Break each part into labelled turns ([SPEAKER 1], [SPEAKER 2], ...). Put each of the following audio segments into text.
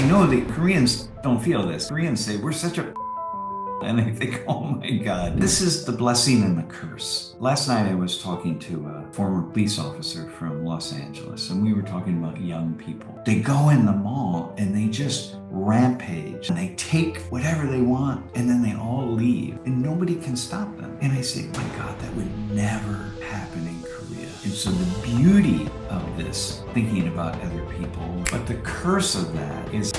[SPEAKER 1] know that Koreans don't feel this. Koreans say, we're such a and I think, oh my God, this is the blessing and the curse. Last night I was talking to a former police officer from Los Angeles, and we were talking about young people. They go in the mall and they just rampage and they take whatever they want and then they all leave and nobody can stop them. And I say, my God, that would never happen in Korea. And so the beauty of this, thinking about other people, but the curse of that is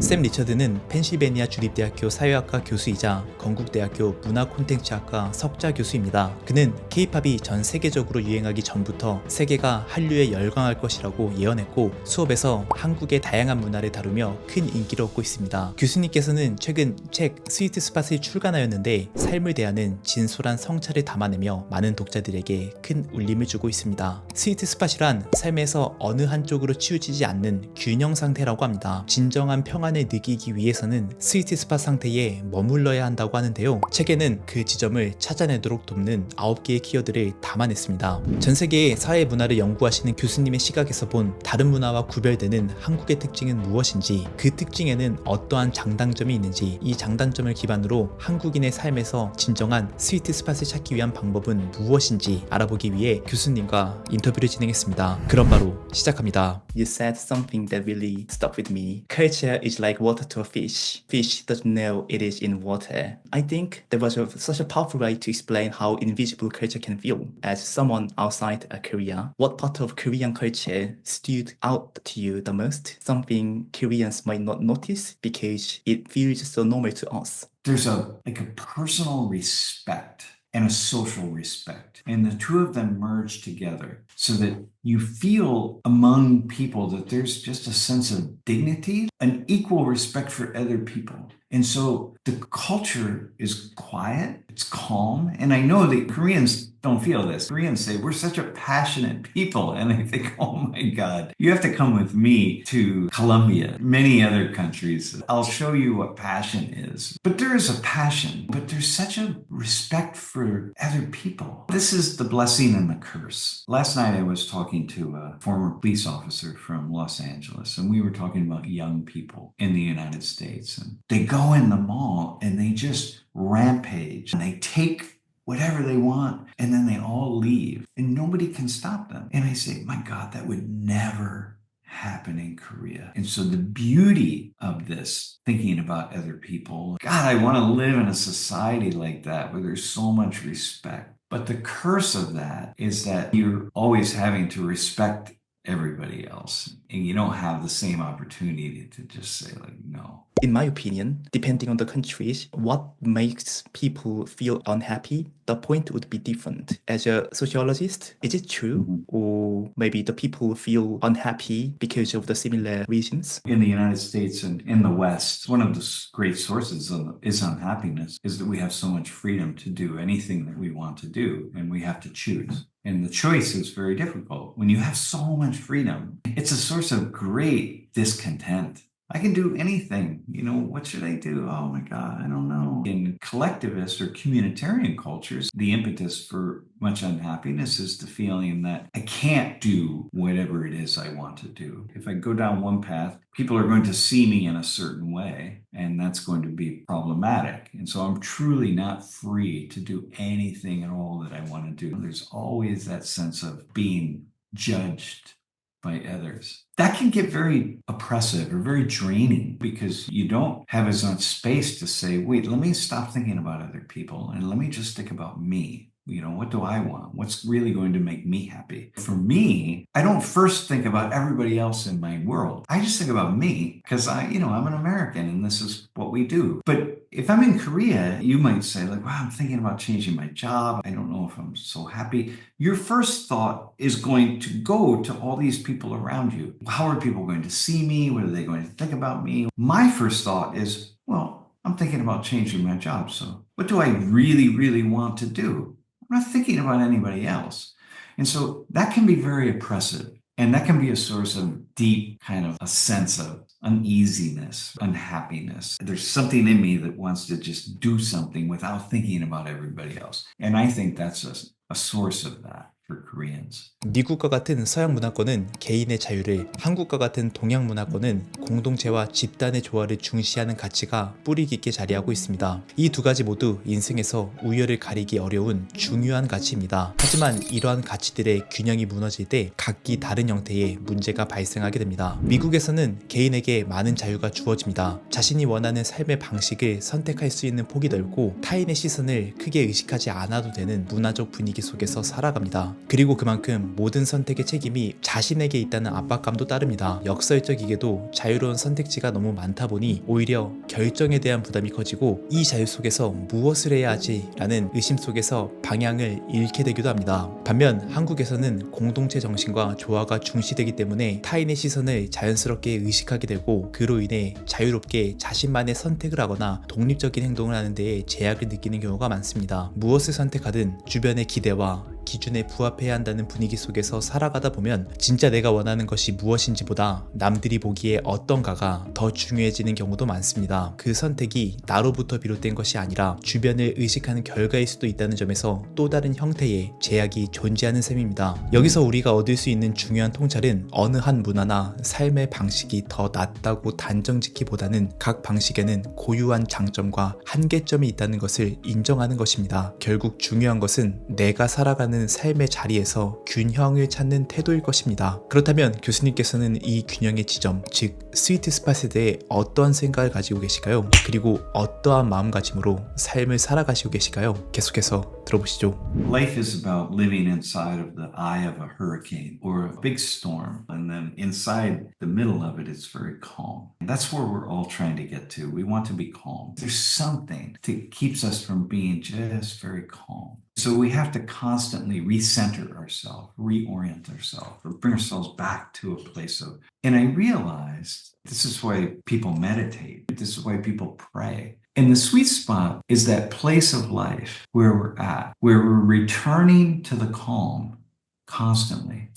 [SPEAKER 2] 샘 리처드는 펜실베니아 주립대학교 사회학과 교수이자 건국대학교 문화콘텐츠학과 석좌 교수입니다. 그는 K-팝이 전 세계적으로 유행하기 전부터 세계가 한류에 열광할 것이라고 예언했고 수업에서 한국의 다양한 문화를 다루며 큰 인기를 얻고 있습니다. 교수님께서는 최근 책 스위트 스팟을 출간하였는데 삶을 대하는 진솔한 성찰을 담아내며 많은 독자들에게 큰 울림을 주고 있습니다. 스위트 스팟이란 삶에서 어느 한쪽으로 치우치지 않는 균형 상태라고 합니다. 진정한 평안을 느끼기 위해서는 스위트 스팟 상태에 머물러야 한다고 하는데요. 책에는 그 지점을 찾아내도록 돕는 9개의 키워드를 담아냈습니다. 전 세계의 사회 문화를 연구하시는 교수님의 시각에서 본 다른 문화와 구별되는 한국의 특징은 무엇인지, 그 특징에는 어떠한 장단점이 있는지, 이 장단점을 기반으로 한국인의 삶에서 진정한 스위트 스팟을 찾기 위한 방법은 무엇인지 알아보기 위해 교수님과 인터뷰를 진행했습니다. 그럼 바로 시작합니다.
[SPEAKER 3] You said something that really stuck with me. Culture is like water to a fish. Fish doesn't know it is in water. I think that was such a powerful way to explain how invisible culture can feel. As someone outside Korea, what part of Korean culture stood out to you the most? Something Koreans might not notice because it feels so normal to us.
[SPEAKER 1] there's a personal respect and a social respect. And the two of them merge together so that you feel among people that there's just a sense of dignity, an equal respect for other people. And so the culture is quiet, it's calm. And I know that Koreans don't feel this. Koreans say, we're such a passionate people. And I think, oh my God, you have to come with me to Colombia, many other countries. I'll show you what passion is. But there is a passion, but there's such a respect for other people. This is the blessing and the curse. Last night I was talking to a former police officer from Los Angeles, and we were talking about young people in the United States. And they go in the mall and they just rampage and they take whatever they want and then they all leave and nobody can stop them. And I say, my God, that would never happen in Korea. And so the beauty of this, thinking about other people, God, I want to live in a society like that where there's so much respect. But the curse of that is that you're always having to respect everybody else and you don't have the same opportunity to just say like, no.
[SPEAKER 3] In my opinion, depending on the countries, what makes people feel unhappy, the point would be different. As a sociologist, is it true?
[SPEAKER 1] Mm-hmm.
[SPEAKER 3] Or maybe the people feel unhappy because of the similar reasons?
[SPEAKER 1] In the United States and in the West, one of the great sources is unhappiness, is that we have so much freedom to do anything that we want to do, and we have to choose. And the choice is very difficult. When you have so much freedom, it's a source of great discontent. I can do anything. You know, what should I do? Oh my God, I don't know. In collectivist or communitarian cultures, the impetus for much unhappiness is the feeling that I can't do whatever it is I want to do. If I go down one path, people are going to see me in a certain way, and that's going to be problematic. And so I'm truly not free to do anything at all that I want to do. There's always that sense of being judged by others. That can get very oppressive or very draining because you don't have as much space to say, wait, let me stop thinking about other people and let me just think about me. You know, what do I want? What's really going to make me happy? For me, I don't first think about everybody else in my world. I just think about me because I'm an American and this is what we do. But if I'm in Korea, you might say like, wow, I'm thinking about changing my job. I don't know if I'm so happy. Your first thought is going to go to all these people around you. How are people going to see me? What are they going to think about me? My first thought is, well, I'm thinking about changing my job. So what do I really, really want to do? I'm not thinking about anybody else. And so that can be very oppressive. And that can be a source of deep kind of a sense of uneasiness, unhappiness. There's something in me that wants to just do something without thinking about everybody else. And I think that's a source of that. for Koreans.
[SPEAKER 2] 미국과 같은 서양 문화권은 개인의 자유를, 한국과 같은 동양 문화권은 공동체와 집단의 조화를 중시하는 가치가 뿌리 깊게 자리하고 있습니다. 이 두 가지 모두 인생에서 우열을 가리기 어려운 중요한 가치입니다. 하지만 이러한 가치들의 균형이 무너질 때 각기 다른 형태의 문제가 발생하게 됩니다. 미국에서는 개인에게 많은 자유가 주어집니다. 자신이 원하는 삶의 방식을 선택할 수 있는 폭이 넓고 타인의 시선을 크게 의식하지 않아도 되는 문화적 분위기 속에서 살아갑니다. 그리고 그만큼 모든 선택의 책임이 자신에게 있다는 압박감도 따릅니다. 역설적이게도 자유로운 선택지가 너무 많다 보니 오히려 결정에 대한 부담이 커지고 이 자유 속에서 무엇을 해야 하지? 라는 의심 속에서 방향을 잃게 되기도 합니다. 반면 한국에서는 공동체 정신과 조화가 중시되기 때문에 타인의 시선을 자연스럽게 의식하게 되고 그로 인해 자유롭게 자신만의 선택을 하거나 독립적인 행동을 하는 데에 제약을 느끼는 경우가 많습니다. 무엇을 선택하든 주변의 기대와 기준에 부합해야 한다는 분위기 속에서 살아가다 보면 진짜 내가 원하는 것이 무엇인지보다 남들이 보기에 어떤가가 더 중요해지는 경우도 많습니다. 그 선택이 나로부터 비롯된 것이 아니라 주변을 의식하는 결과일 수도 있다는 점에서 또 다른 형태의 제약이 존재하는 셈입니다. 여기서 우리가 얻을 수 있는 중요한 통찰은 어느 한 문화나 삶의 방식이 더 낫다고 단정짓기보다는 각 방식에는 고유한 장점과 한계점이 있다는 것을 인정하는 것입니다. 결국 중요한 것은 내가 살아가는 삶의 자리에서 균형을 찾는 태도일 것입니다. 그렇다면 교수님께서는 이 균형의 지점, 즉 스위트 스팟에 대해 어떠한 생각을 가지고 계실까요? 그리고 어떠한 마음가짐으로 삶을 살아가시고 계실까요? 계속해서 들어보시죠.
[SPEAKER 1] Life is about living inside of the eye of a hurricane or a big storm, and then inside the middle of it, it's very calm. And that's where we're all trying to get to. We want to be calm. There's something that keeps us from being just very calm. So we have to constantly recenter ourselves, reorient ourselves, or bring ourselves back to a place of. And I realized this is why people meditate. This is why people pray. And the sweet spot is that place of life where we're at, where we're returning to the calm constantly,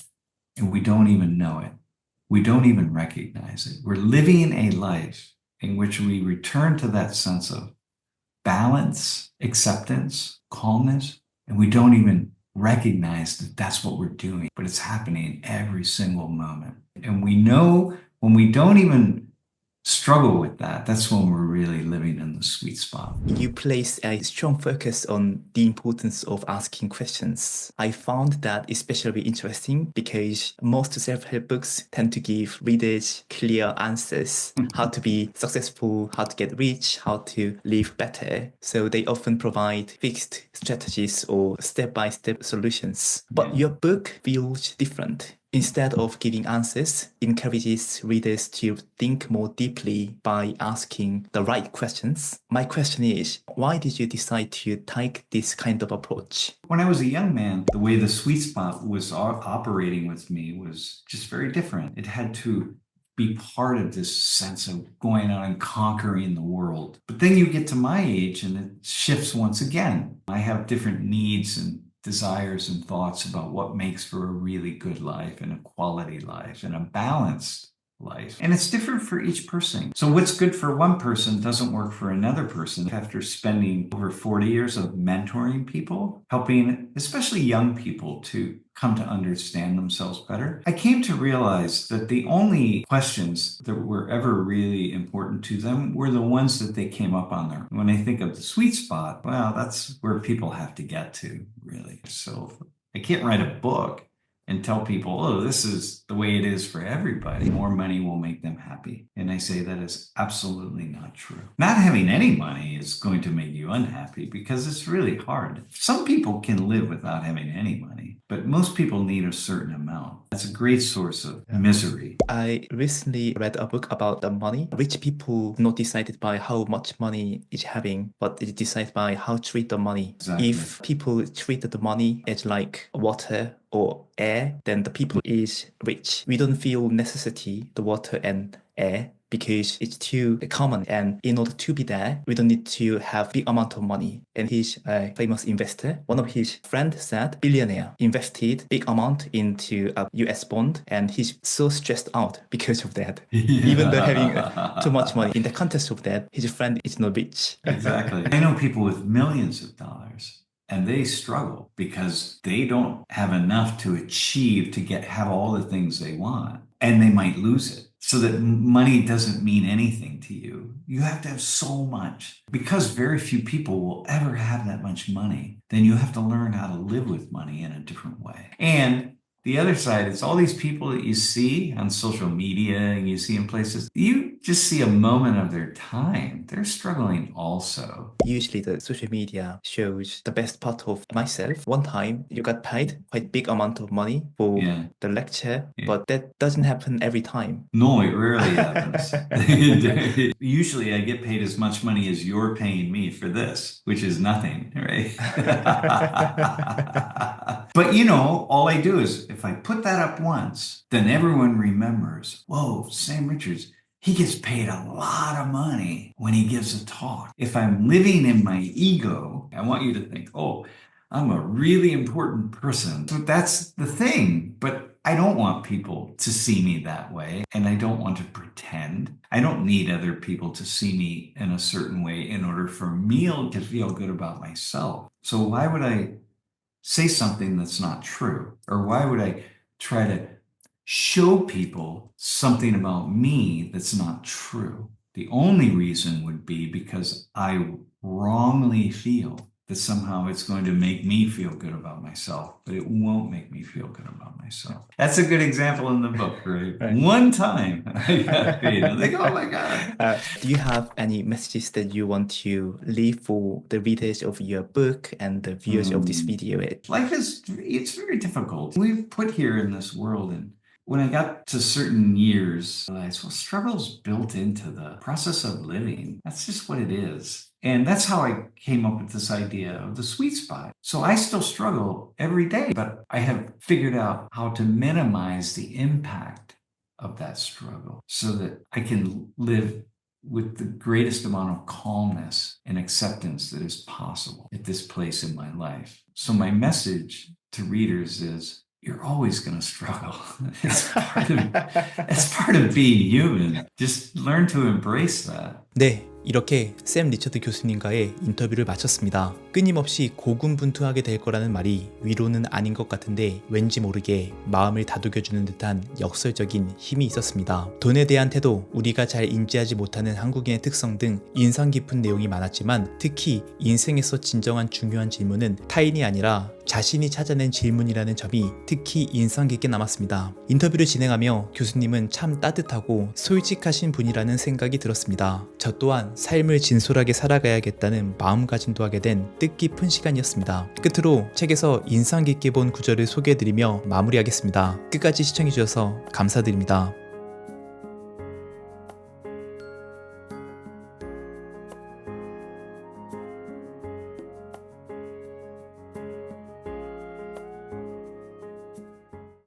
[SPEAKER 1] and we don't even know it. We don't even recognize it. We're living a life in which we return to that sense of balance, acceptance, calmness, and we don't even recognize that that's what we're doing, but it's happening every single moment. And we know when we don't even struggle with that, that's when we're really living in the sweet spot.
[SPEAKER 3] You place a strong focus on the importance of asking questions. I found that especially interesting because most self-help books tend to give readers clear answers, how to be successful, how to get rich, how to live better. So they often provide fixed strategies or step-by-step solutions. But your book feels different. Instead of giving answers, it encourages readers to think more deeply by asking the right questions. My question is, why did you decide to take this kind of approach?
[SPEAKER 1] When I was a young man, the way the sweet spot was operating with me was just very different. It had to be part of this sense of going out and conquering the world. But then you get to my age and it shifts once again. I have different needs and desires and thoughts about what makes for a really good life and a quality life and a balanced life. And it's different for each person. So what's good for one person doesn't work for another person. After spending over 40 years of mentoring people, helping especially young people to come to understand themselves better, I came to realize that the only questions that were ever really important to them were the ones that they came up on their. When I think of the sweet spot, well, that's where people have to get to, really. So I can't write a book and tell people, oh, this is the way it is for everybody. More money will make them happy. And I say that is absolutely not true. Not having any money is going to make you unhappy because it's really hard. Some people can live without having any money, but most people need a certain amount. That's a great source of misery.
[SPEAKER 3] I recently read a book about the money. Rich people not decided by how much money is having, but it's decided by how to treat the money.
[SPEAKER 1] Exactly.
[SPEAKER 3] If people treated the money as like water or air, then the people is rich. We don't feel necessity, the water and air, because it's too common. And in order to be there, we don't need to have big amount of money. And he's a famous investor. One of his friends said, billionaire, invested big amount into a US bond. And he's so stressed out because of that. Even though having too much money. In the context of that, his friend is not rich.
[SPEAKER 1] Exactly. I know people with millions of dollars. and they struggle because they don't have enough to achieve to have all the things they want, and they might lose it. So that money doesn't mean anything to you. You have to have so much. Because very few people will ever have that much money, then you have to learn how to live with money in a different way. And the other side is all these people that you see on social media and you see in places, you just see a moment of their time. They're struggling also.
[SPEAKER 3] Usually the social media shows the best part of myself. One time you got paid quite big amount of money for
[SPEAKER 1] Yeah.
[SPEAKER 3] the lecture,
[SPEAKER 1] Yeah.
[SPEAKER 3] but that doesn't happen every time.
[SPEAKER 1] No, it rarely happens. Usually I get paid as much money as you're paying me for this, which is nothing, right? But you know, all I do is if I put that up once, then everyone remembers, whoa, Sam Richards, he gets paid a lot of money when he gives a talk. If I'm living in my ego, I want you to think, oh, I'm a really important person. So that's the thing. But I don't want people to see me that way. And I don't want to pretend. I don't need other people to see me in a certain way in order for me to feel good about myself. So why would I say something that's not true? Or why would I try to show people something about me that's not true? The only reason would be because I wrongly feel that somehow it's going to make me feel good about myself, but it won't make me feel good about myself. That's a good example in the book, right? One time I got paid. I was like, oh my God.
[SPEAKER 3] Do you have any messages that you want to leave for the readers of your book and the viewers of this video?
[SPEAKER 1] Life it's very difficult. We're put here in this world, and when I got to certain years, I realized, well, struggle's built into the process of living. That's just what it is. And that's how I came up with this idea of the sweet spot. So I still struggle every day, but I have figured out how to minimize the impact of that struggle so that I can live with the greatest amount of calmness and acceptance that is possible at this place in my life. So my message to readers is, you're always going to struggle. It's part of being human. Just learn to embrace that.
[SPEAKER 2] 네, 이렇게 샘 리처드 교수님과의 인터뷰를 마쳤습니다. 끊임없이 고군분투하게 될 거라는 말이 위로는 아닌 것 같은데 왠지 모르게 마음을 다독여주는 듯한 역설적인 힘이 있었습니다. 돈에 대한 태도, 우리가 잘 인지하지 못하는 한국인의 특성 등 인상 깊은 내용이 많았지만 특히 인생에서 진정한 중요한 질문은 타인이 아니라 자신이 찾아낸 질문이라는 점이 특히 인상 깊게 남았습니다. 인터뷰를 진행하며 교수님은 참 따뜻하고 솔직하신 분이라는 생각이 들었습니다. 저 또한 삶을 진솔하게 살아가야겠다는 마음가짐도 하게 된 뜻깊은 시간이었습니다. 끝으로 책에서 인상 깊게 본 구절을 소개해드리며 마무리하겠습니다. 끝까지 시청해주셔서 감사드립니다.